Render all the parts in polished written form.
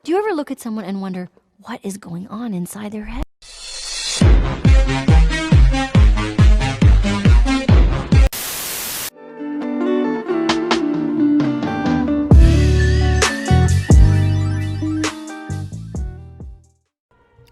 Do you ever look at someone and wonder what is going on inside their head?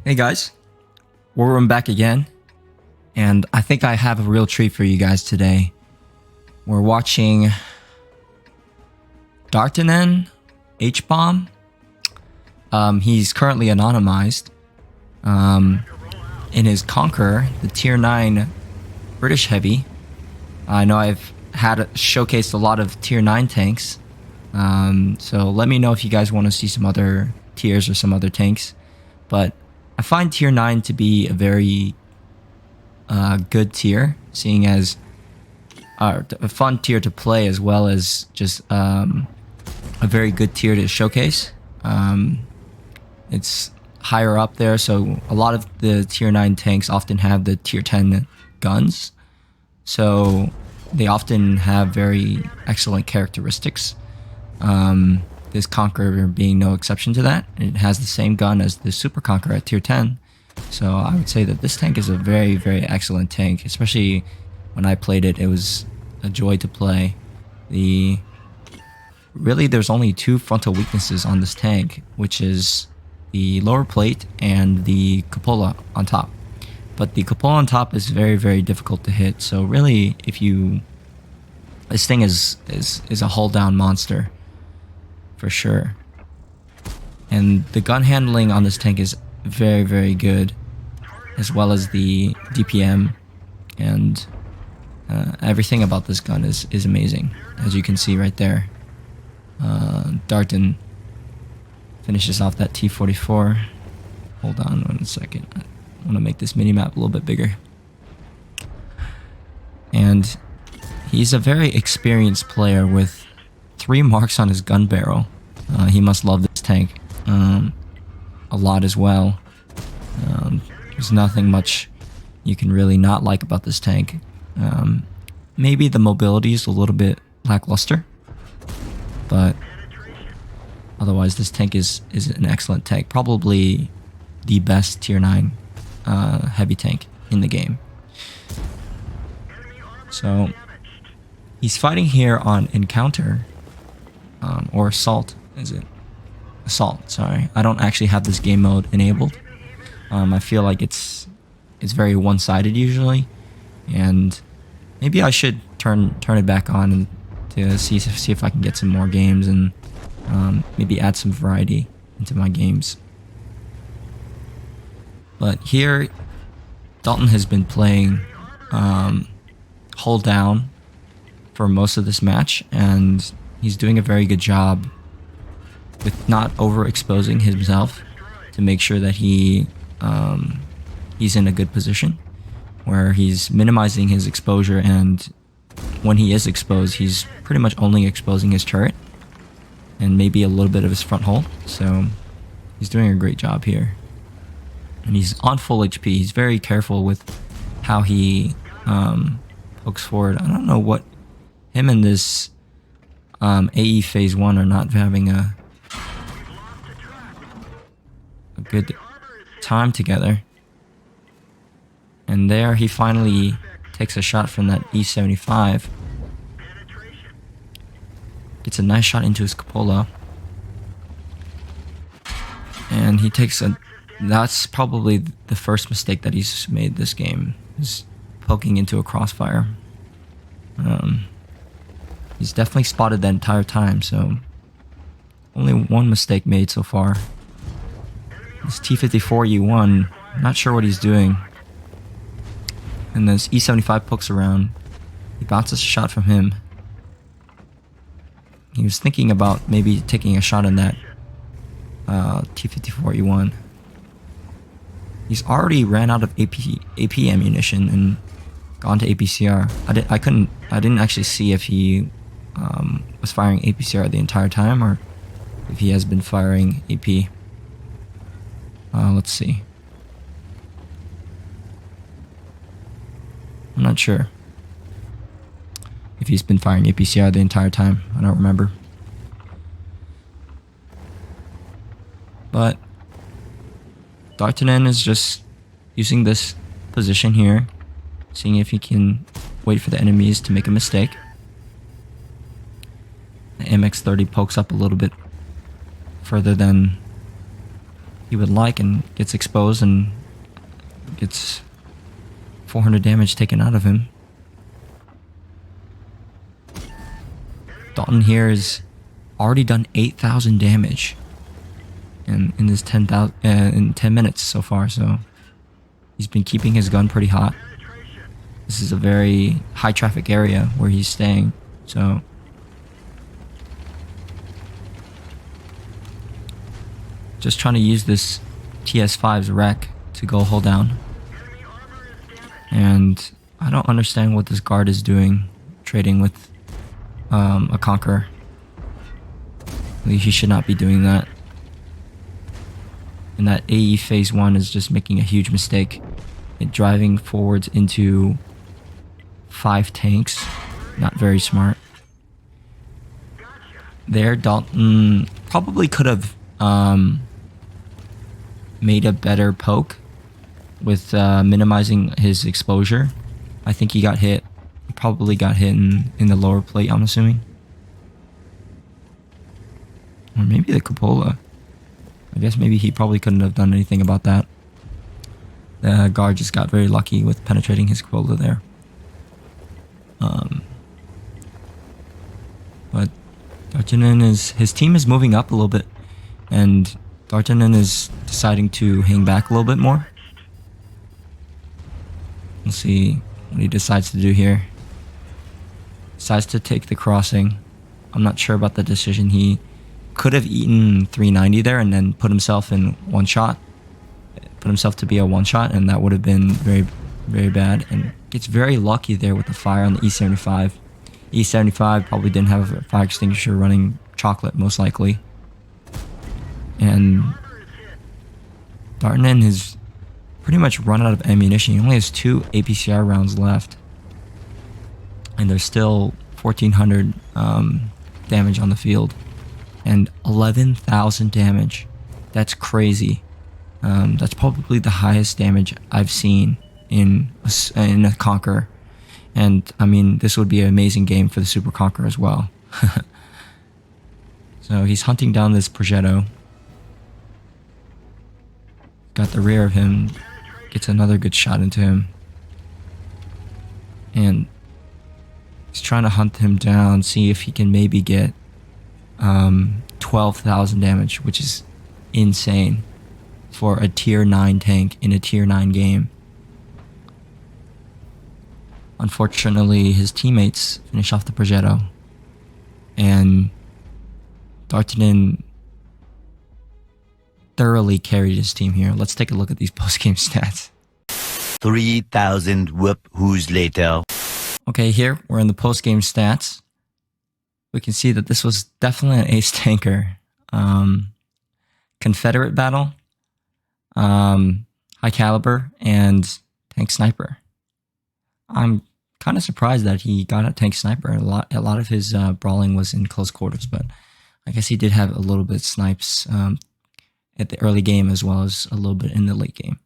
Hey guys, we're back again, and I think I have a real treat for you guys today. We're watching Dartanan H-Bomb. He's currently anonymized in his Conqueror, the tier 9 British heavy. I know I've showcased a lot of tier 9 tanks, so let me know if you guys want to see some other tiers or some other tanks. But I find tier 9 to be a very good tier, seeing as a fun tier to play, as well as just a very good tier to showcase. It's higher up there, so a lot of the tier 9 tanks often have the tier 10 guns, so they often have very excellent characteristics. This Conqueror being no exception to that. It has the same gun as the Super Conqueror at tier 10. So I would say that this tank is a very, very excellent tank. Especially when I played it, it was a joy to play. Really, there's only two frontal weaknesses on this tank, which is the lower plate and the cupola on top. But the cupola on top is very, very difficult to hit. So really, this thing is a hull down monster. For sure. And the gun handling on this tank is very, very good, as well as the DPM, and everything about this gun is amazing, as you can see right there. Dartan finishes off that T-44. Hold on 1 second. I want to make this minimap a little bit bigger. And he's a very experienced player with 3 marks on his gun barrel. He must love this tank a lot as well. There's nothing much you can really not like about this tank. Maybe the mobility is a little bit lackluster, but otherwise this tank is an excellent tank. Probably the best tier 9 heavy tank in the game. So he's fighting here on Encounter. Or Assault, is it? Assault, sorry. I don't actually have this game mode enabled. I feel like it's very one-sided usually, and maybe I should turn it back on to see if I can get some more games and maybe add some variety into my games. But here, Dalton has been playing hold down for most of this match, and he's doing a very good job with not overexposing himself to make sure that he's in a good position where he's minimizing his exposure, and when he is exposed, he's pretty much only exposing his turret and maybe a little bit of his front hull. So he's doing a great job here. And he's on full HP. He's very careful with how he pokes forward. I don't know what him and this AE phase 1 are not having a good time together. And there he finally takes a shot from that E75. Gets a nice shot into his cupola. And he takes that's probably the first mistake that he's made this game, is poking into a crossfire. He's definitely spotted that entire time, so only one mistake made so far. This T-54E1, not sure what he's doing. And this E75 pokes around. He bounces a shot from him. He was thinking about maybe taking a shot on that T-54E1. He's already ran out of AP ammunition and gone to APCR. I didn't actually see if he was firing APCR the entire time or if he has been firing AP. Let's see. I'm not sure if he's been firing APCR the entire time. I don't remember. But Dartanan is just using this position here, seeing if he can wait for the enemies to make a mistake. The MX-30 pokes up a little bit further than he would like and gets exposed and gets 400 damage taken out of him. Dalton here has already done 8,000 damage in this 10,000 in 10 minutes so far, so he's been keeping his gun pretty hot. This is a very high traffic area where he's staying, so just trying to use this TS5's wreck to go hull down. And I don't understand what this guard is doing, trading with a Conqueror. He should not be doing that. And that AE phase 1 is just making a huge mistake. Driving forwards into 5 tanks. Not very smart. There, Dalton probably could have made a better poke with minimizing his exposure. I think he got hit. He probably got hit in the lower plate, I'm assuming. Or maybe the cupola. I guess maybe he probably couldn't have done anything about that. The guard just got very lucky with penetrating his cupola there. But Dartanan his team is moving up a little bit, and Dartanan is deciding to hang back a little bit more. We'll see what he decides to do here. Decides to take the crossing. I'm not sure about the decision. He could have eaten 390 there and then put himself in one shot. Put himself to be a one shot, and that would have been very, very bad. And gets very lucky there with the fire on the E75. E75 probably didn't have a fire extinguisher running chocolate, most likely. And Dartanan has pretty much run out of ammunition. He only has 2 APCR rounds left. And there's still 1,400 damage on the field. And 11,000 damage. That's crazy. That's probably the highest damage I've seen in a Conqueror. And I mean, this would be an amazing game for the Super Conqueror as well. So he's hunting down this Progetto. Got the rear of him. Gets another good shot into him. And he's trying to hunt him down, see if he can maybe get 12,000 damage, which is insane for a tier 9 tank in a tier 9 game. Unfortunately, his teammates finish off the Progetto, and Dartanan thoroughly carried his team here. Let's take a look at these post-game stats. 3,000 whoop-whoos later. Okay, here we're in the post-game stats. We can see that this was definitely an ace tanker. Confederate battle, high caliber, and tank sniper. I'm kind of surprised that he got a tank sniper. A lot of his brawling was in close quarters, but I guess he did have a little bit of snipes at the early game as well as a little bit in the late game.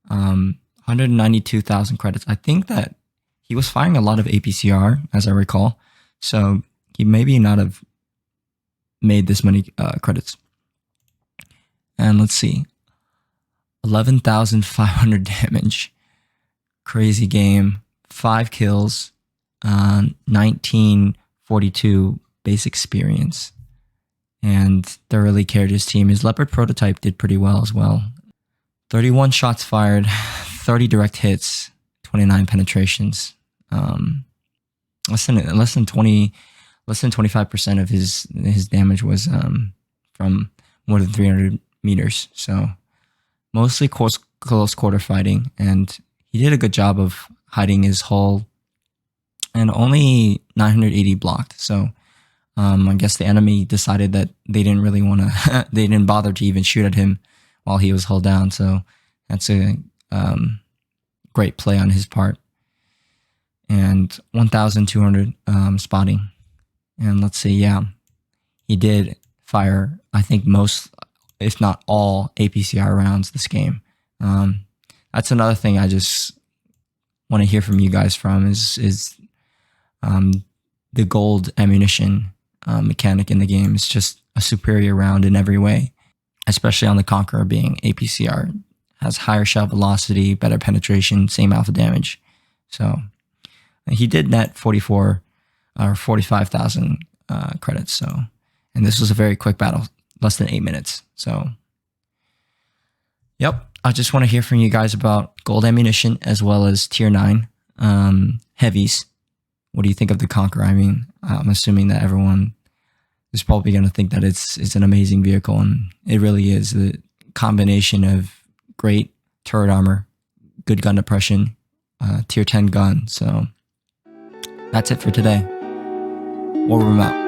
192,000 credits. I think that he was firing a lot of APCR, as I recall, so he maybe not have made this many credits. And let's see, 11,500 damage. Crazy game. 5 kills, 1942 base experience, and thoroughly carried his team. His Leopard prototype did pretty well as well. 31 shots fired, 30 direct hits, 29 penetrations. Less than 25% of his damage was from more than 300 meters. So mostly close quarter fighting, and he did a good job of hiding his hull, and only 980 blocked. So I guess the enemy decided that they didn't really want to, they didn't bother to even shoot at him while he was hull down. So that's a great play on his part. And 1,200 spotting. And let's see, yeah, he did fire, I think, if not all, APCR rounds this game. That's another thing I just want to hear from you guys from is the gold ammunition mechanic in the game is just a superior round in every way, especially on the Conqueror being APCR. Has higher shell velocity, better penetration, same alpha damage. So he did net 44 or 45,000 credits. So, and this was a very quick battle, less than 8 minutes. So, yep. I just want to hear from you guys about gold ammunition as well as tier 9 heavies. What do you think of the Conqueror? I mean, I'm assuming that everyone is probably going to think that it's an amazing vehicle, and it really is. The combination of great turret armor, good gun depression, tier 10 gun. So that's it for today. War Room out.